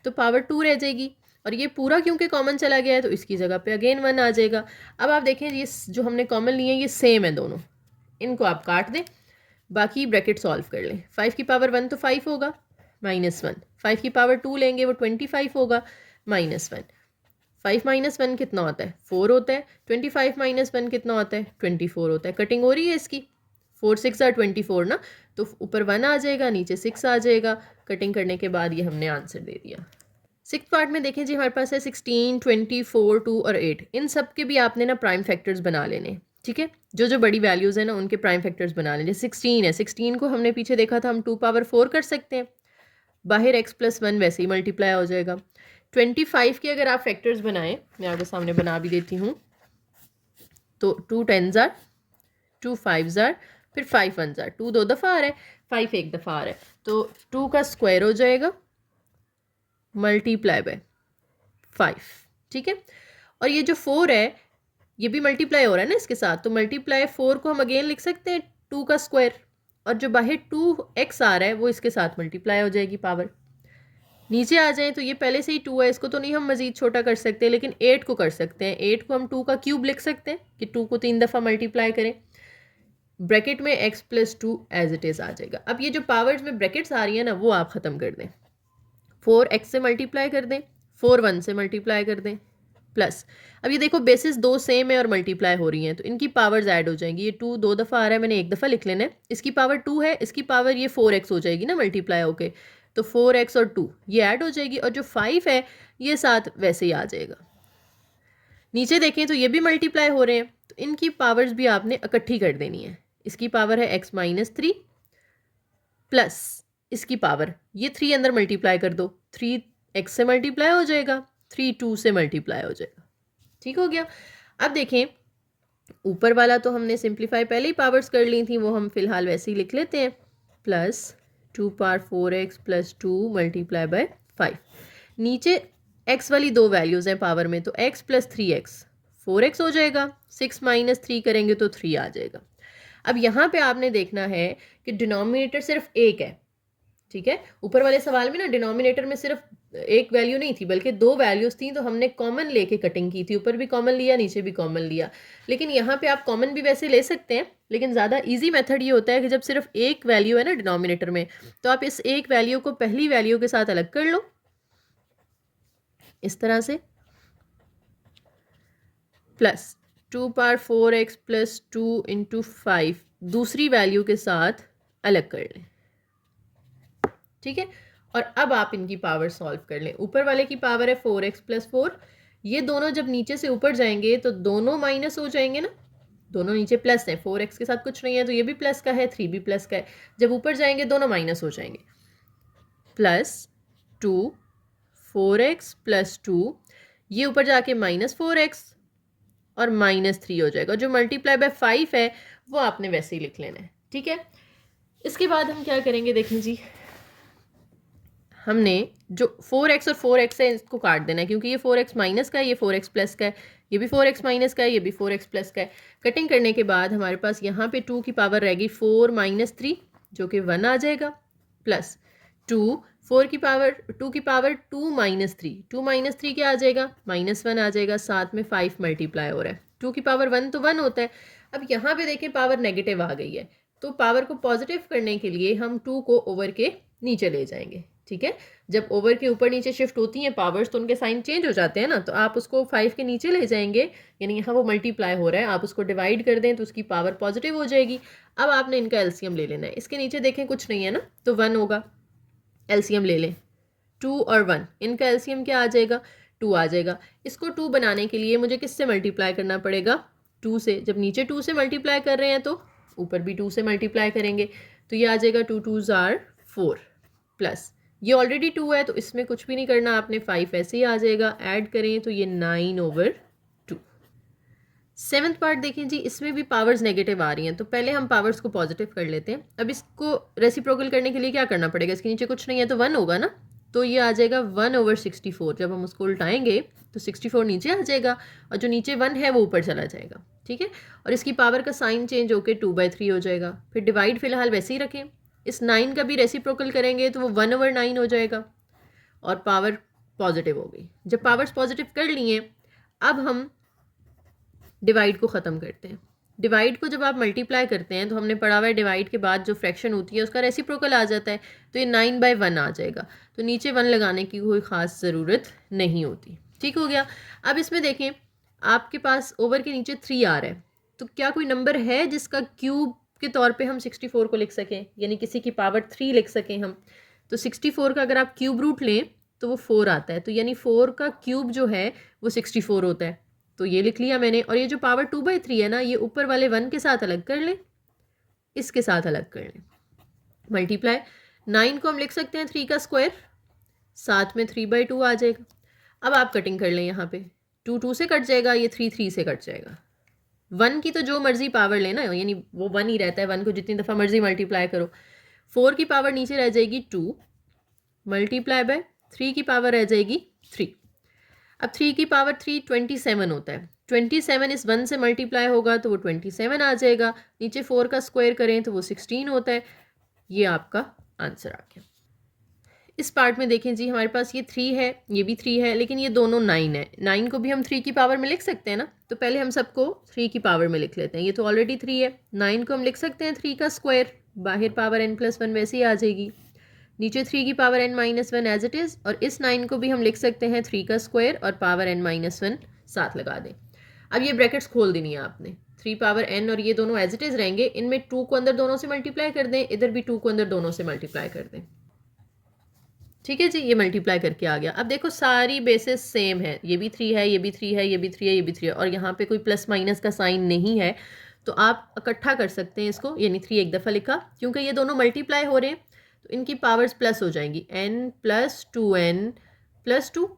तो पावर 2 रह जाएगी, और ये पूरा क्योंकि कॉमन चला गया है तो इसकी जगह पे अगेन 1 आ जाएगा। अब आप देखें ये जो हमने कॉमन लिए हैं ये सेम है दोनों, इनको आप काट दें, बाकी ब्रैकेट सॉल्व कर लें। 5 की पावर 1 तो 5 होगा, -1, 5 की पावर 2 लेंगे वो 25 होगा, -1, 5 माइनस 1 कितना होता है, 4 होता है, 25 माइनस 1 कितना होता है, 24 होता है। कटिंग हो रही है इसकी, 4 6 are 24 ना, तो ऊपर 1 आ जाएगा, नीचे 6 आ जाएगा, कटिंग करने के बाद ये हमने आंसर दे दिया। 6th पार्ट में देखें जी हमारे पास है 16, 24, 2 और 8, इन सब के भी आपने ना प्राइम फैक्टर्स बना लेने, ठीक है, जो जो बड़ी वैल्यूज़ हैं ना उनके प्राइम फैक्टर्स बना लेने। 16 है, 16 को हमने पीछे देखा था हम 2 पावर 4 कर सकते हैं, बाहर x प्लस 1 वैसे ही मल्टीप्लाई हो जाएगा। 25 के अगर आप फैक्टर्स बनाएं, मैं आपके सामने बना भी देती हूँ, तो 2 10s are, 2 5s are, फिर 5 1s are, 2 2 दफ़ा आ रहा है, 5 एक दफ़ा आ रहा है, तो 2 का स्क्वायर हो जाएगा मल्टीप्लाई बाय 5, ठीक है। और ये जो 4 है ये भी मल्टीप्लाई हो रहा है ना इसके साथ, तो मल्टीप्लाई 4 को हम अगेन लिख सकते हैं 2 का स्क्वायर, और जो बाहर 2x आ रहा है वो इसके साथ मल्टीप्लाई हो जाएगी पावर। नीचे आ जाएं तो ये पहले से ही 2 है, इसको तो नहीं हम मज़ीद छोटा कर सकते, लेकिन 8 को कर सकते हैं, 8 को हम 2 का क्यूब लिख सकते हैं कि 2 को 3 दफ़ा मल्टीप्लाई करें, ब्रैकेट में x plus 2 as it is आ जाएगा। अब ये जो पावर्स में ब्रैकेट्स आ रही है ना वो आप ख़त्म कर दें, 4x से मल्टीप्लाई कर दें, 4 1 से मल्टीप्लाई कर दें, प्लस अब ये देखो बेसिस दो सेम है और मल्टीप्लाई हो रही हैं तो इनकी पावर्स ऐड हो जाएंगी। ये 2 2 दफ़ा आ रहा है, मैंने एक दफ़ा लिख लेना है, इसकी पावर 2 है, इसकी पावर ये 4x हो जाएगी ना मल्टीप्लाई होके, तो 4x और 2 ये ऐड हो जाएगी, और जो 5 है ये साथ वैसे ही आ जाएगा। नीचे देखें तो ये भी मल्टीप्लाई हो रहे हैं, तो इनकी पावर्स भी आपने इकट्ठी कर देनी है। इसकी पावर है x माइनस 3 प्लस इसकी पावर ये 3 अंदर मल्टीप्लाई कर दो, 3 x से मल्टीप्लाई हो जाएगा, 3 2 से मल्टीप्लाई हो जाएगा, ठीक हो गया। अब देखें ऊपर वाला तो हमने सिंप्लीफाई पहले ही पावर्स कर ली थी, वो हम फिलहाल वैसे ही लिख लेते हैं, plus 2 power 4x plus 2 multiply by 5। नीचे x वाली दो वैल्यूज़ हैं पावर में, तो x प्लस 3x 4x हो जाएगा, 6 माइनस 3 करेंगे तो 3 आ जाएगा। अब यहाँ पे आपने देखना है कि डिनोमिनेटर सिर्फ एक है, ठीक है, ऊपर वाले सवाल में ना डिनोमिनेटर में सिर्फ एक वैल्यू नहीं थी बल्कि दो वैल्यूज थी, तो हमने कॉमन लेके कटिंग की थी, ऊपर भी कॉमन लिया नीचे भी कॉमन लिया। लेकिन यहाँ पे आप कॉमन भी वैसे ले सकते हैं, लेकिन ज़्यादा इजी मेथड ये होता है कि जब सिर्फ एक वैल्यू है ना डिनोमिनेटर में, तो आप इस एक वैल्यू को पहली वैल्यू के साथ अलग कर लो इस तरह से, plus two power 4x plus 2 into 5 दूसरी वैल्यू के साथ अलग कर लें, ठीक है। और अब आप इनकी पावर सॉल्व कर लें। ऊपर वाले की पावर है 4x प्लस 4, ये दोनों जब नीचे से ऊपर जाएंगे तो दोनों माइनस हो जाएंगे ना, दोनों नीचे प्लस है, 4x के साथ कुछ नहीं है तो ये भी प्लस का है, 3 भी प्लस का है। जब ऊपर जाएंगे दोनों माइनस हो जाएंगे, प्लस 2 4x प्लस 2, ये ऊपर जाके माइनस 4x और माइनस 3 हो जाएगा। जो मल्टीप्लाई बाय 5 है वो आपने वैसे ही लिख लेना है, ठीक है। इसके बाद हम क्या करेंगे, देखें जी, हमने जो 4x और 4x है इसको काट देना है, क्योंकि ये 4x माइनस का है, ये 4x प्लस का है, ये भी 4x माइनस का है, ये भी 4x प्लस का है। कटिंग करने के बाद हमारे पास यहाँ पे 2 की पावर रहेगी 4 माइनस 3 जो कि 1 आ जाएगा, प्लस 2 4 की पावर 2 की पावर 2 माइनस 3, 2 माइनस 3 क्या आ जाएगा, माइनस 1 आ जाएगा, साथ में 5 मल्टीप्लाई हो रहा है, 2 की पावर 1 तो 1 होता है। अब यहाँ पे देखें पावर नेगेटिव आ गई है, तो पावर को पॉजिटिव करने के लिए हम 2 को ओवर के नीचे ले जाएंगे, ठीक है। जब ओवर के ऊपर नीचे शिफ्ट होती हैं पावर्स तो उनके साइन चेंज हो जाते हैं ना, तो आप उसको 5 के नीचे ले जाएंगे, यानी यहाँ वो मल्टीप्लाई हो रहा है, आप उसको डिवाइड कर दें तो उसकी पावर पॉजिटिव हो जाएगी। अब आपने इनका एलसीएम ले लेना है, इसके नीचे देखें कुछ नहीं है ना, तो 1 होगा, एलसीएम ले लें, 2 और 1 इनका एलसीएम क्या आ जाएगा, 2 आ जाएगा। इसको 2 बनाने के लिए मुझे किससे मल्टीप्लाई करना पड़ेगा, 2 से। जब नीचे 2 से मल्टीप्लाई कर रहे हैं तो ऊपर भी 2 से मल्टीप्लाई करेंगे, तो ये आ जाएगा 2 2s are 4, प्लस ये ऑलरेडी 2 है तो इसमें कुछ भी नहीं करना आपने, 5 ऐसे ही आ जाएगा, ऐड करें तो ये 9/2। सेवन्थ पार्ट देखें जी, इसमें भी पावर्स नेगेटिव आ रही हैं, तो पहले हम पावर्स को पॉजिटिव कर लेते हैं। अब इसको रेसिप्रोकल करने के लिए क्या करना पड़ेगा, इसके नीचे कुछ नहीं है तो 1 होगा ना, तो ये आ जाएगा 1/64। जब हम उसको उल्टाएंगे तो 64 नीचे आ जाएगा और जो नीचे 1 है वो ऊपर चला जाएगा, ठीक है। और इसकी पावर का साइन चेंज होकर 2/3 हो जाएगा। फिर डिवाइड फिलहाल वैसे ही रखें, इस 9 का भी रेसिप्रोकल करेंगे तो वो 1/9 हो जाएगा और पावर पॉजिटिव हो गई। जब पावर्स पॉजिटिव कर लिए, अब हम डिवाइड को ख़त्म करते हैं। डिवाइड को जब आप मल्टीप्लाई करते हैं तो हमने पढ़ा हुआ है डिवाइड के बाद जो फ्रैक्शन होती है उसका रेसिप्रोकल आ जाता है, तो ये 9/1 आ जाएगा, तो नीचे 1 लगाने की कोई ख़ास ज़रूरत नहीं होती, ठीक हो गया। अब इसमें देखें आपके पास ओवर के नीचे 3 आ रहा है, तो क्या कोई नंबर है जिसका क्यूब के तौर पे हम 64 को लिख सकें, यानी किसी की पावर 3 लिख सकें हम। तो 64 का अगर आप क्यूब रूट लें तो वो 4 आता है, तो यानी 4 का क्यूब जो है वो 64 होता है, तो ये लिख लिया मैंने। और ये जो पावर 2/3 है ना, ये ऊपर वाले 1 के साथ अलग कर लें, इसके साथ अलग कर लें, मल्टीप्लाई 9 को हम लिख सकते हैं 3 का स्क्वायर, साथ में 3/2 आ जाएगा। अब आप कटिंग कर लें, यहाँ पे 2 2 से कट जाएगा, ये 3 3 से कट जाएगा। 1 की तो जो मर्जी पावर लेना, यानी वो 1 ही रहता है, 1 को जितनी दफ़ा मर्जी मल्टीप्लाई करो। 4 की पावर नीचे रह जाएगी 2 मल्टीप्लाई बाय 3 की पावर रह जाएगी 3। अब 3 की पावर 3 27 होता है, 27 इस 1 से मल्टीप्लाई होगा तो वो 27 आ जाएगा, नीचे 4 का स्क्वायर करें तो वो 16 होता है। ये आपका आंसर आ गया। इस पार्ट में देखें जी, हमारे पास ये 3 है, ये भी 3 है, लेकिन ये दोनों 9 है। 9 को भी हम 3 की पावर में लिख सकते हैं ना, तो पहले हम सबको 3 की पावर में लिख लेते हैं। ये तो ऑलरेडी 3 है, 9 को हम लिख सकते हैं 3 का स्क्वायर, बाहर पावर n+1 वैसे ही आ जाएगी, नीचे 3 की power n-1 as it is, और इस 9 को भी हम लिख सकते हैं 3 का स्क्वायर और पावर n-1 साथ लगा दें। अब ये ब्रैकेट्स खोल देनी है आपने, 3 पावर n और ये दोनों एज इट इज़ रहेंगे, इनमें 2 को अंदर दोनों से मल्टीप्लाई कर दें, इधर भी 2 को अंदर दोनों से मल्टीप्लाई कर दें, ठीक है जी। ये मल्टीप्लाई करके आ गया। अब देखो सारी बेसिस सेम है, ये भी 3 है, ये भी 3 है, ये भी 3 है, ये भी 3 है, और यहाँ पे कोई प्लस माइनस का साइन नहीं है, तो आप इकट्ठा कर सकते हैं इसको, यानी 3 एक दफ़ा लिखा, क्योंकि ये दोनों मल्टीप्लाई हो रहे हैं तो इनकी पावर्स प्लस हो जाएंगी, n+2n+2,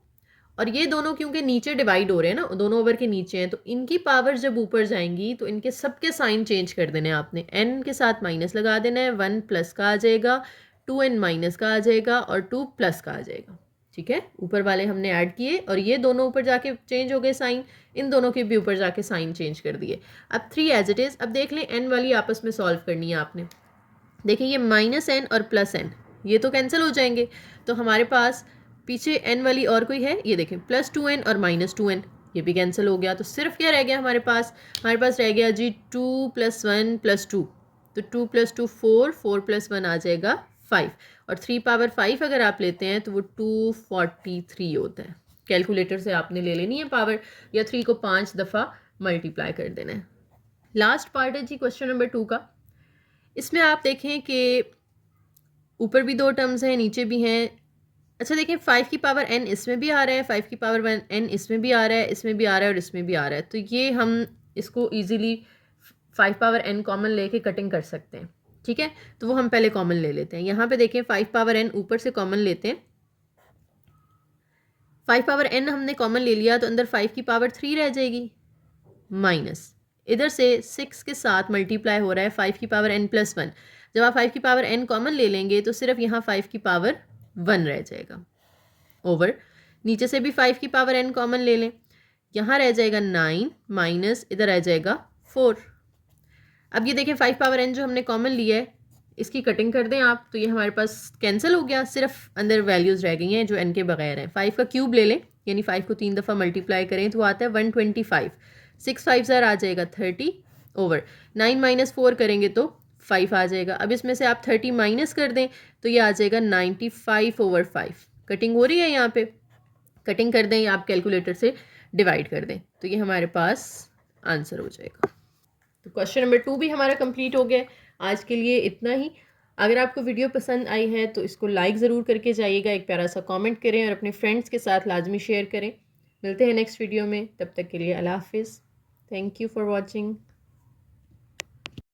और ये दोनों क्योंकि नीचे डिवाइड हो रहे हैं ना, दोनों ओवर के नीचे हैं, तो इनकी पावर जब ऊपर जाएंगी तो इनके सबके साइन चेंज कर देने हैं आपने। n के साथ माइनस लगा देना है, 1 प्लस का आ जाएगा, 2n माइनस का आ जाएगा और 2 प्लस का आ जाएगा, ठीक है। ऊपर वाले हमने ऐड किए और ये दोनों ऊपर जाके चेंज हो गए साइन, इन दोनों के भी ऊपर जाके साइन चेंज कर दिए। अब 3 एज इट इज़। अब देख लें n वाली आपस में सॉल्व करनी है आपने। देखिए ये -n और +n ये तो कैंसिल हो जाएंगे, तो हमारे पास पीछे n वाली और कोई है, ये देखें +2n और -2n, ये भी कैंसिल हो गया। तो सिर्फ क्या रह गया हमारे पास रह गया जी 2 + 1 + 2, तो 2 + 2 4, 4 + 1 आ जाएगा 5, और 3 पावर 5 अगर आप लेते हैं तो वो 243 होता है। कैलकुलेटर से आपने ले लेनी है पावर, या 3 को 5 दफ़ा मल्टीप्लाई कर देना है। लास्ट पार्ट है जी क्वेश्चन नंबर 2 का। इसमें आप देखें कि ऊपर भी 2 टर्म्स हैं, नीचे भी हैं। अच्छा देखें, 5 की पावर n इसमें भी आ रहा है, 5 की पावर n इसमें भी आ रहा है, इसमें भी आ रहा है और इसमें भी आ रहा है। तो ये हम इसको ईजिली 5 पावर n कॉमन लेके कटिंग कर सकते हैं। ठीक है, तो वो हम पहले कॉमन ले लेते हैं। यहाँ पे देखें 5 पावर n ऊपर से कॉमन लेते हैं। 5 पावर n हमने कॉमन ले लिया तो अंदर 5 की पावर 3 रह जाएगी, माइनस इधर से 6 के साथ मल्टीप्लाई हो रहा है 5 की पावर n प्लस 1। जब आप 5 की पावर n कॉमन ले लेंगे तो सिर्फ यहाँ 5 की पावर 1 रह जाएगा, ओवर नीचे से भी 5 की पावर n कॉमन ले लें, यहाँ रह जाएगा 9 माइनस इधर रह जाएगा 4। अब ये देखें 5 पावर n जो हमने कॉमन लिया है इसकी कटिंग कर दें आप, तो ये हमारे पास कैंसिल हो गया, सिर्फ अंदर वैल्यूज़ रह गई हैं जो n के बगैर हैं। 5 का क्यूब ले लें, यानी 5 को 3 दफ़ा मल्टीप्लाई करें तो आता है 125। 6 5 ज़ार आ जाएगा 30, ओवर 9 माइनस 4 करेंगे तो 5 आ जाएगा। अब इसमें से आप 30 माइनस कर दें तो ये आ जाएगा 95/5। कटिंग हो रही है यहाँ पे, कटिंग कर दें या आप कैलकुलेटर से डिवाइड कर दें तो ये हमारे पास आंसर हो जाएगा। तो क्वेश्चन नंबर 2 भी हमारा कंप्लीट हो गया। आज के लिए इतना ही। अगर आपको वीडियो पसंद आई है तो इसको लाइक ज़रूर करके जाइएगा, एक प्यारा सा कमेंट करें और अपने फ्रेंड्स के साथ लाजमी शेयर करें। मिलते हैं नेक्स्ट वीडियो में, तब तक के लिए अल्लाह हाफिज़। Thank you for watching.